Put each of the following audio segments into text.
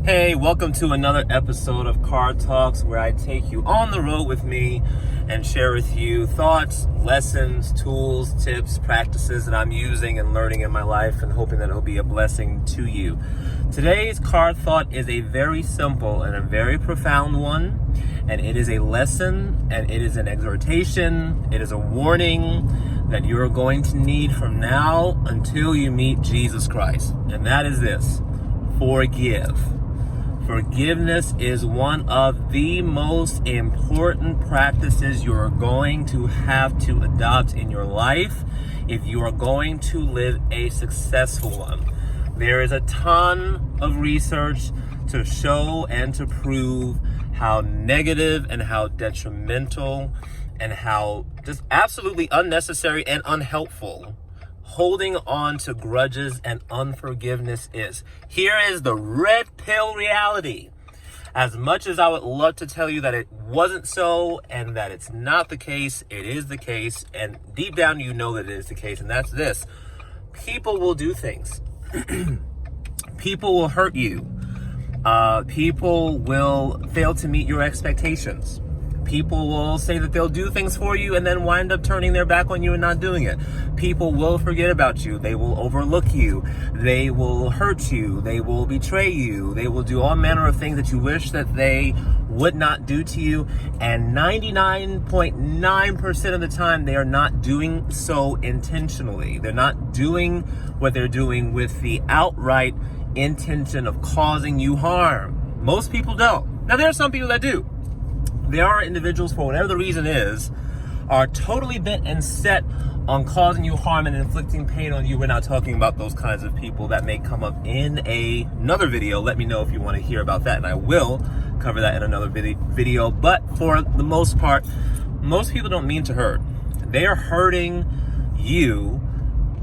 Hey, welcome to another episode of Car Talks, where I take you on the road with me and share with you thoughts, lessons, tools, tips, practices that I'm using and learning in my life, and hoping that it'll be a blessing to you. Today's car thought is a very simple and a very profound one, and it is a lesson, and it is an exhortation, it is a warning that you're going to need from now until you meet Jesus Christ. And that is this: forgive. Forgiveness is one of the most important practices you're going to have to adopt in your life if you are going to live a successful one. There is a ton of research to show and to prove how negative and how detrimental and how just absolutely unnecessary and unhelpful holding on to grudges and unforgiveness is. Here is the red pill reality. As much as I would love to tell you that it wasn't so and that it's not the case, it is the case, and deep down you know that it is the case, and that's this: people will do things. People will hurt you. People will fail to meet your expectations. People will say that they'll do things for you and then wind up turning their back on you and not doing it. People will forget about you. They will overlook you. They will hurt you. They will betray you. They will do all manner of things that you wish that they would not do to you. And 99.9% of the time, they are not doing so intentionally. They're not doing what they're doing with the outright intention of causing you harm. Most people don't. Now, there are some people that do. There are individuals, for whatever the reason is, are totally bent and set on causing you harm and inflicting pain on you. We're not talking about those kinds of people. That may come up in another video. Let me know if you want to hear about that, and I will cover that in another video. But for the most part, most people don't mean to hurt. They are hurting you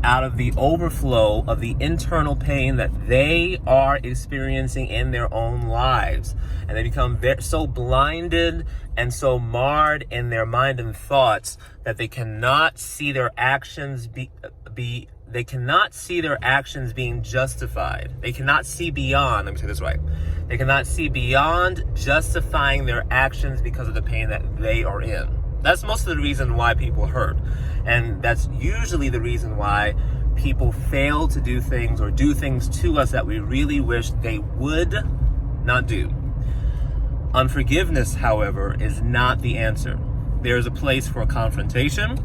out of the overflow of the internal pain that they are experiencing in their own lives. And they become so blinded and so marred in their mind and thoughts that they cannot see their actions they cannot see their actions being justified. They cannot see beyond, let me say this right. They cannot see beyond justifying their actions because of the pain that they are in. That's most of the reason why people hurt. And that's usually the reason why people fail to do things or do things to us that we really wish they would not do. Unforgiveness, however, is not the answer. There is a place for confrontation.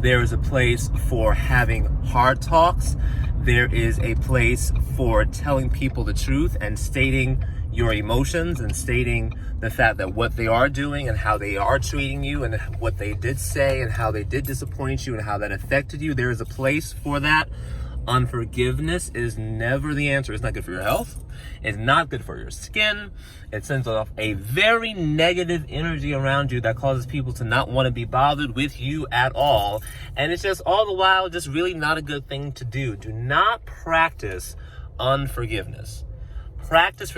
There is a place for having hard talks. There is a place for telling people the truth and stating your emotions and stating the fact that what they are doing and how they are treating you and what they did say and how they did disappoint you and how that affected you. There is a place for that. Unforgiveness is never the answer. It's not good for your health. It's not good for your skin. It sends off a very negative energy around you that causes people to not want to be bothered with you at all. And it's just all the while just really not a good thing to do. Do not practice unforgiveness. Practice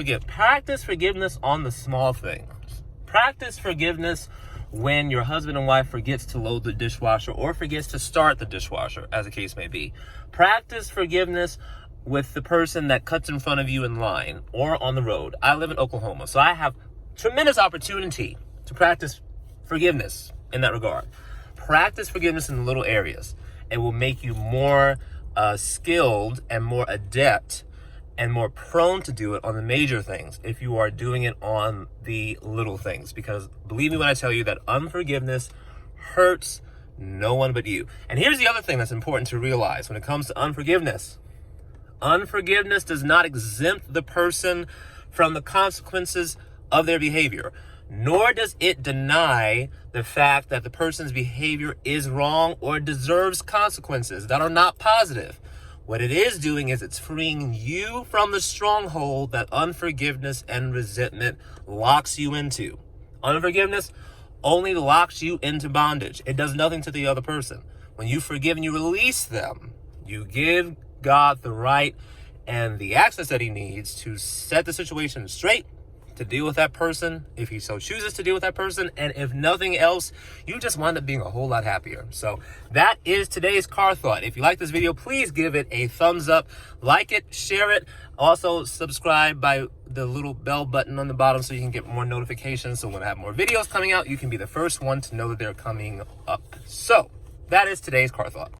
forgiveness on the small things. Practice forgiveness when your husband and wife forgets to load the dishwasher or forgets to start the dishwasher, as the case may be. Practice forgiveness with the person that cuts in front of you in line or on the road. I live in Oklahoma, so I have tremendous opportunity to practice forgiveness in that regard. Practice forgiveness in the little areas. It will make you more skilled and more adept and more prone to do it on the major things if you are doing it on the little things. Because believe me when I tell you that unforgiveness hurts no one but you. And here's the other thing that's important to realize when it comes to unforgiveness. Unforgiveness does not exempt the person from the consequences of their behavior, nor does it deny the fact that the person's behavior is wrong or deserves consequences that are not positive. What it is doing is it's freeing you from the stronghold that unforgiveness and resentment locks you into. Unforgiveness only locks you into bondage. It does nothing to the other person. When you forgive and you release them, you give God the right and the access that he needs to set the situation straight, to deal with that person, if he so chooses to deal with that person, and if nothing else, you just wind up being a whole lot happier. So that is today's car thought. If you like this video, please give it a thumbs up, like it, share it. Also subscribe by the little bell button on the bottom so you can get more notifications. So when I have more videos coming out, you can be the first one to know that they're coming up. So that is today's car thought.